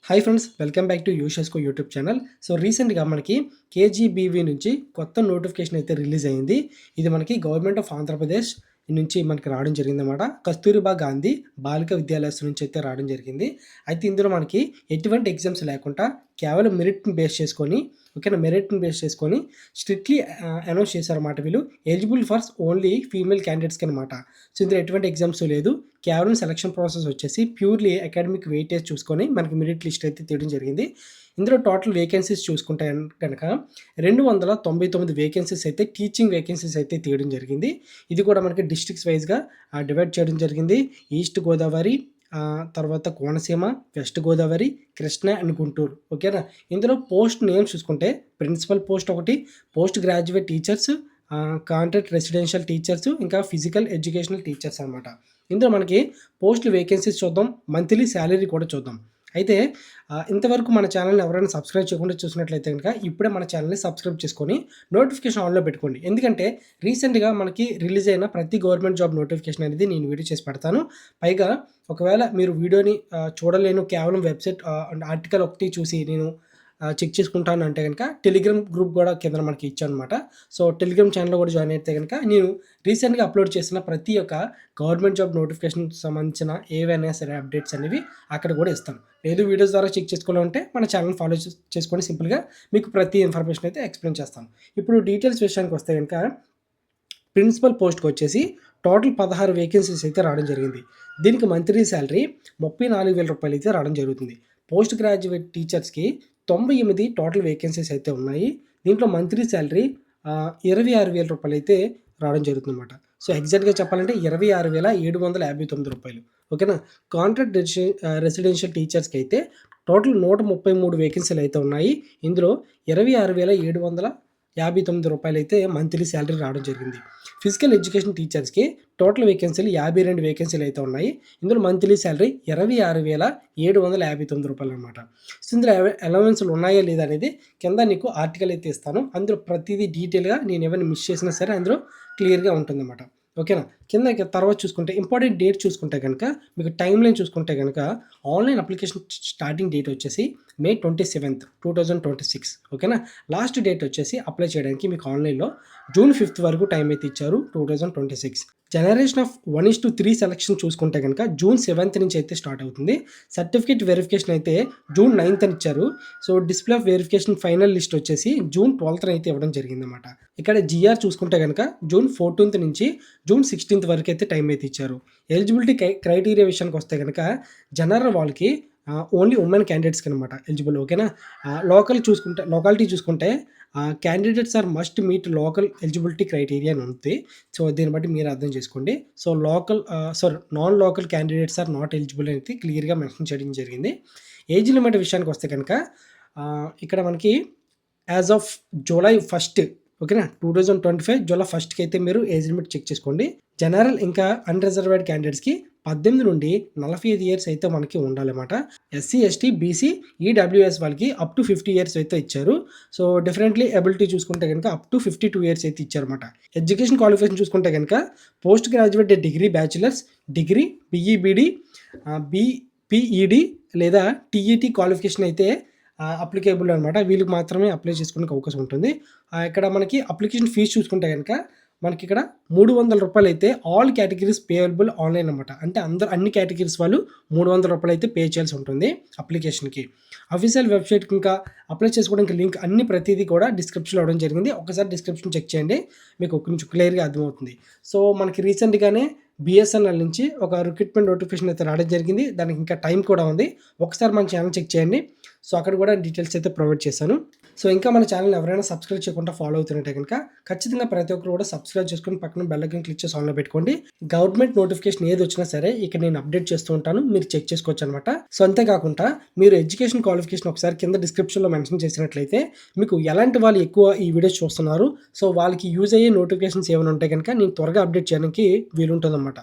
Hi friends, welcome back to యూషస్కో YouTube channel. So రీసెంట్‌గా మనకి కేజీబీవీ నుంచి కొత్త నోటిఫికేషన్ అయితే రిలీజ్ అయింది. ఇది మనకి గవర్నమెంట్ ఆఫ్ ఆంధ్రప్రదేశ్ నుంచి మనకి రావడం జరిగిందనమాట. కస్తూరిబా గాంధీ బాలిక విద్యాలయ నుంచి అయితే రావడం జరిగింది. అయితే ఇందులో మనకి ఎటువంటి ఎగ్జామ్స్ లేకుండా కేవలం మెరిట్‌ని బేస్ చేసుకొని ఓకేనా, మెరిట్‌ని బేస్ చేసుకొని స్ట్రిక్ట్‌లీ అనౌన్స్ చేశారన్నమాట. వీళ్ళు ఎలిజిబుల్ ఫర్ ఓన్లీ ఫీమేల్ క్యాండిడేట్స్‌కి అనమాట. సో ఇందులో ఎటువంటి ఎగ్జామ్స్ లేదు. కేవలం సెలక్షన్ ప్రాసెస్ వచ్చేసి ప్యూర్లీ అకాడమిక్ వెయిటేజ్ చూసుకొని మనకి మెరిట్ లిస్ట్ అయితే తీయడం జరిగింది. ఇందులో టోటల్ వేకెన్సీస్ చూసుకుంటే కనుక 299 వేకెన్సీస్ అయితే టీచింగ్ వేకెన్సీస్ అయితే తీయడం జరిగింది. ఇది కూడా మనకి డిస్ట్రిక్ట్స్ వైజ్‌గా డివైడ్ చేయడం జరిగింది. ఈస్ట్ గోదావరి, తర్వాత కోనసీమ, వెస్ట్ గోదావరి, కృష్ణా అండ్ గుంటూరు. ఓకేనా. ఇందులో పోస్ట్ నేమ్స్ చూసుకుంటే ప్రిన్సిపల్ పోస్ట్ ఒకటి, post graduate teachers, contract residential teachers, ఇంకా ఫిజికల్ ఎడ్యుకేషనల్ టీచర్స్ అనమాట. ఇందులో మనకి పోస్టులు వేకెన్సీస్ చూద్దాం, మంత్లీ శాలరీ కూడా చూద్దాం. అయితే ఇంతవరకు మన ఛానల్ని ఎవరైనా సబ్స్క్రైబ్ చేయకుండా చూసినట్లయితే కనుక ఇప్పుడే మన ఛానల్ని సబ్స్క్రైబ్ చేసుకొని నోటిఫికేషన్ ఆన్లో పెట్టుకోండి. ఎందుకంటే రీసెంట్గా మనకి రిలీజ్ అయిన ప్రతి గవర్నమెంట్ జాబ్ నోటిఫికేషన్ అనేది నేను వీడియో చేసి పెడతాను. పైగా ఒకవేళ మీరు వీడియోని చూడలేను, కేవలం వెబ్సైట్ ఆర్టికల్ ఒకటి చూసి నేను చెక్ చేసుకుంటాను అంటే కనుక టెలిగ్రామ్ గ్రూప్ కూడా కింద మనకి ఇచ్చానమాట. సో టెలిగ్రామ్ ఛానల్లో కూడా జాయిన్ అయితే కనుక నేను రీసెంట్గా అప్లోడ్ చేసిన ప్రతి ఒక్క గవర్నమెంట్ జాబ్ నోటిఫికేషన్ సంబంధించిన ఏవైనా సరే అప్డేట్స్ అనేవి అక్కడ కూడా ఇస్తాను. లేదు వీడియోస్ ద్వారా చెక్ చేసుకోవాలంటే మన ఛానల్ ఫాలో చేసుకొని సింపుల్గా మీకు ప్రతి ఇన్ఫర్మేషన్ అయితే ఎక్స్ప్లెయిన్ చేస్తాను. ఇప్పుడు డీటెయిల్స్ విషయానికి వస్తే కనుక ప్రిన్సిపల్ పోస్ట్కి వచ్చేసి టోటల్ 16 వేకెన్సీస్ అయితే రావడం జరిగింది. దీనికి మంత్లీ శాలరీ 34,000 రూపాయలు అయితే రావడం జరుగుతుంది. పోస్ట్ గ్రాడ్యుయేట్ టీచర్స్కి 98 టోటల్ వేకెన్సీస్ అయితే ఉన్నాయి. దీంట్లో మంత్లీ శాలరీ 26,000 రూపాయలు అయితే రావడం జరుగుతుందన్నమాట. సో ఎగ్జాక్ట్గా చెప్పాలంటే 26,759 రూపాయలు. ఓకేనా. కాంట్రాక్ట్ రెసిడెన్షియల్ టీచర్స్కి అయితే టోటల్ 133 వేకెన్సీలు అయితే ఉన్నాయి. ఇందులో 26,759 రూపాయలు అయితే మంత్లీ శాలరీ రావడం జరిగింది. ఫిజికల్ ఎడ్యుకేషన్ టీచర్స్కి టోటల్ వేకెన్సీలు 52 వేకెన్సీలు అయితే ఉన్నాయి. ఇందులో మంత్లీ శాలరీ 26,759 రూపాయలు అనమాట. సో ఇందులో అలవెన్స్లు ఉన్నాయా లేదా అనేది కింద నీకు ఆర్టికల్ అయితే ఇస్తాను. అందులో ప్రతిదీ డీటెయిల్గా నేను ఏమైనా మిస్ చేసినా సరే అందులో క్లియర్గా ఉంటుందన్నమాట. ఓకేనా. కింద తర్వాత చూసుకుంటే ఇంపార్టెంట్ డేట్ చూసుకుంటే కనుక మీకు టైం లైన్ చూసుకుంటే కనుక ఆన్లైన్ అప్లికేషన్ స్టార్టింగ్ డేట్ వచ్చేసి May 27th, 2026. ఓకేనా. లాస్ట్ డేట్ వచ్చేసి అప్లై చేయడానికి మీకు ఆన్లైన్లో June 5th వరకు టైం అయితే ఇచ్చారు 2026. జనరేషన్ ఆఫ్ 1:3 సెలక్షన్ చూసుకుంటే కనుక June 7th నుంచి అయితే స్టార్ట్ అవుతుంది. సర్టిఫికేట్ వెరిఫికేషన్ అయితే June 9th అని ఇచ్చారు. So display of verification final list వచ్చేసి June 12th అయితే ఇవ్వడం జరిగిందన్నమాట. ఇక్కడ జిఆర్ చూసుకుంటే కనుక June 14th నుంచి June 16th వరకు అయితే టైం అయితే ఇచ్చారు. ఎలిజిబిలిటీ క్రైటీరియా విషయానికి వస్తే కనుక జనరల్ వాళ్ళకి ఓన్లీ ఉమెన్ క్యాండిడేట్స్కి అనమాట ఎలిజిబుల్. ఓకేనా. లోకాలిటీ చూసుకుంటే candidates are must meet local eligibility criteria అని ఉంది. సో దీన్ని బట్టి మీరు అర్థం చేసుకోండి. So non local candidates are not eligible అనేది క్లియర్గా మెన్షన్ చేయడం జరిగింది. ఏజ్ లిమిట్ విషయానికి వస్తే కనుక ఇక్కడ మనకి యాజ్ ఆఫ్ July 1st, ఓకేనా, 2025 July 1st అయితే మీరు ఏజ్ లిమిట్ చెక్ చేసుకోండి. జనరల్ ఇంకా అన్రిజర్వ్డ్ క్యాండిడేట్స్కి 18 నుండి 45 ఇయర్స్ అయితే మనకి ఉండాలన్నమాట. ఎస్సీ, ఎస్టీ, బీసీ, ఈడబ్ల్యూఎస్ వాళ్ళకి అప్ టు 50 ఇయర్స్ అయితే ఇచ్చారు. సో డిఫరెంట్లీ ఎబిలిటీ చూసుకుంటే కనుక అప్ టు 52 ఇయర్స్ అయితే ఇచ్చారన్నమాట. ఎడ్యుకేషన్ క్వాలిఫికేషన్ చూసుకుంటే కనుక post graduate degree, bachelors degree, BEd, BPEd లేదా టీఈటీ క్వాలిఫికేషన్ అయితే అప్లికేబుల్ అనమాట. వీళ్ళకి మాత్రమే అప్లై చేసుకోవడానికి అవకాశం ఉంటుంది. ఇక్కడ మనకి అప్లికేషన్ ఫీజు చూసుకుంటే కనుక మనకి ఇక్కడ 300 రూపాయలు అయితే ఆల్ కేటగిరీస్ పేయబుల్ ఆన్లైన్ అనమాట. అంటే అన్ని కేటగిరీస్ వాళ్ళు 300 రూపాయలు అయితే పే చేయాల్సి ఉంటుంది అప్లికేషన్కి. అఫీషియల్ వెబ్సైట్కి ఇంకా అప్లై చేసుకోవడానికి లింక్ అన్ని ప్రతిదీ కూడా డిస్క్రిప్షన్లో ఇవ్వడం జరిగింది. ఒకసారి డిస్క్రిప్షన్ చెక్ చేయండి, మీకు కొంచెం క్లియర్గా అర్థమవుతుంది. సో మనకి రీసెంట్గానే బిఎస్ఎన్ఎల్ నుంచి ఒక రిక్రూట్మెంట్ నోటిఫికేషన్ అయితే రావడం జరిగింది. దానికి ఇంకా టైం కూడా ఉంది. ఒకసారి మన ఛానల్ చెక్ చేయండి. సో అక్కడ కూడా డీటెయిల్స్ అయితే ప్రొవైడ్ చేశాను. సో ఇంకా మన ఛానల్ ఎవరైనా సబ్స్క్రైబ్ చేయకుండా ఫాలో అవుతున్నట్టే కనుక ఖచ్చితంగా ప్రతి ఒక్కరు కూడా సబ్స్క్రైబ్ చేసుకొని పక్కన బెల్ ఐకాన్ క్లిక్ చేసి ఆన్లో పెట్టుకోండి. గవర్నమెంట్ నోటిఫికేషన్ ఏది వచ్చినా సరే ఇక్కడ నేను అప్డేట్ చేస్తూ ఉంటాను, మీరు చెక్ చేసుకోవచ్చు అనమాట. సో అంతేకాకుండా మీరు ఎడ్యుకేషన్ క్వాలిఫికేషన్ ఒకసారి కింద డిస్క్రిప్షన్లో మెన్షన్ చేసినట్లయితే మీకు ఎలాంటి వాళ్ళు ఎక్కువ ఈ వీడియోస్ చూస్తున్నారు, సో వాళ్ళకి యూజ్ అయ్యే నోటిఫికేషన్స్ ఏమైనా ఉంటాయి కనుక నేను త్వరగా అప్డేట్ చేయడానికి వీలుంటుంది అనమాట.